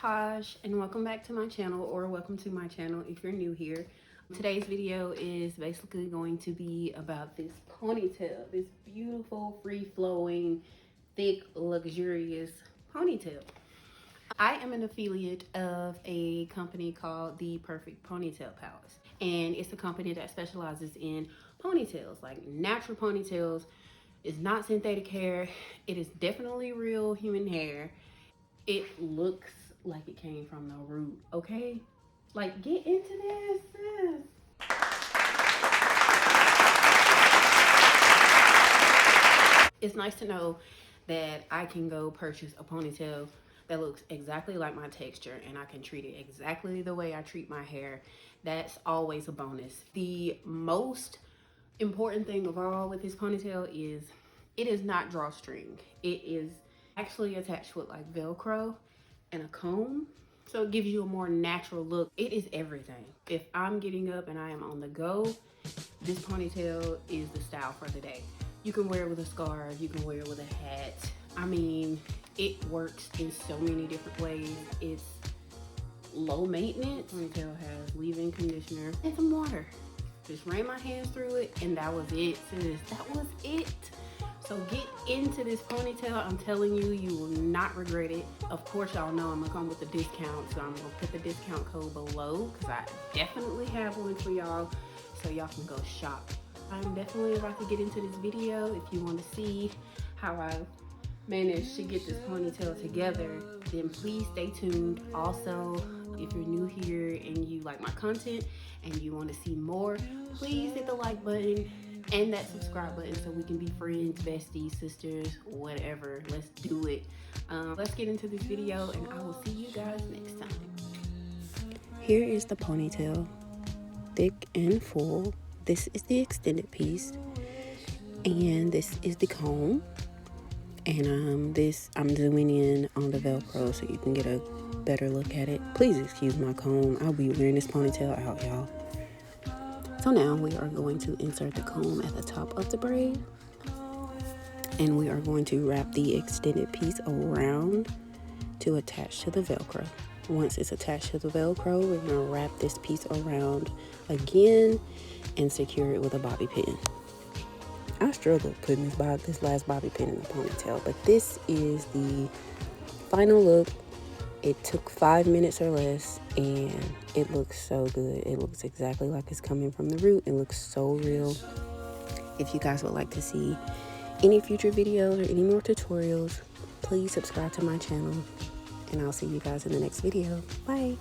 Taj, and welcome back to my channel, or welcome to my channel if you're new here. Today's video is basically going to be about this ponytail, this beautiful, free-flowing, thick, luxurious ponytail. I am an affiliate of a company called the Perfect Ponytail Palace, and it's a company that specializes in ponytails, like natural ponytails. It's not synthetic hair. It is definitely real human hair. It looks like it came from the root, okay? Like, get into this, sis. It's nice to know that I can go purchase a ponytail that looks exactly like my texture, and I can treat it exactly the way I treat my hair. That's always a bonus. The most important thing of all with this ponytail is it is not drawstring. It is actually attached with like Velcro and a comb, so it gives you a more natural look. It is everything. If I'm getting up and I am on the go, this ponytail is the style for the day. You can wear it with a scarf, you can wear it with a hat. I mean, it works in so many different ways. It's low maintenance. Ponytail has leave-in conditioner and some water. Just ran my hands through it, and that was it, sis. That was it. So get into this ponytail. I'm telling you, you will not regret it. Of course, y'all know I'm gonna come with a discount, so I'm gonna put the discount code below because I definitely have one for y'all, so y'all can go shop. I'm definitely about to get into this video. If you want to see how I managed to get this ponytail together, then please stay tuned. Also, if you're new here and you like my content and you want to see more, please hit the like button and that subscribe button so we can be friends, besties, sisters, whatever. Let's do it. Let's get into this video, and I will see you guys next time. Here is the ponytail, thick and full. This is the extended piece, and this is the comb. And I'm zooming in on the Velcro so you can get a better look at it. Please excuse my comb. I'll be wearing this ponytail out, y'all. So now we are going to insert the comb at the top of the braid, and we are going to wrap the extended piece around to attach to the Velcro. Once it's attached to the Velcro, we're going to wrap this piece around again and secure it with a bobby pin. I struggled putting this last bobby pin in the ponytail, but this is the final look. It took 5 minutes or less, and it looks so good. It looks exactly like it's coming from the root. It looks so real. If you guys would like to see any future videos or any more tutorials, please subscribe to my channel, and I'll see you guys in the next video. Bye.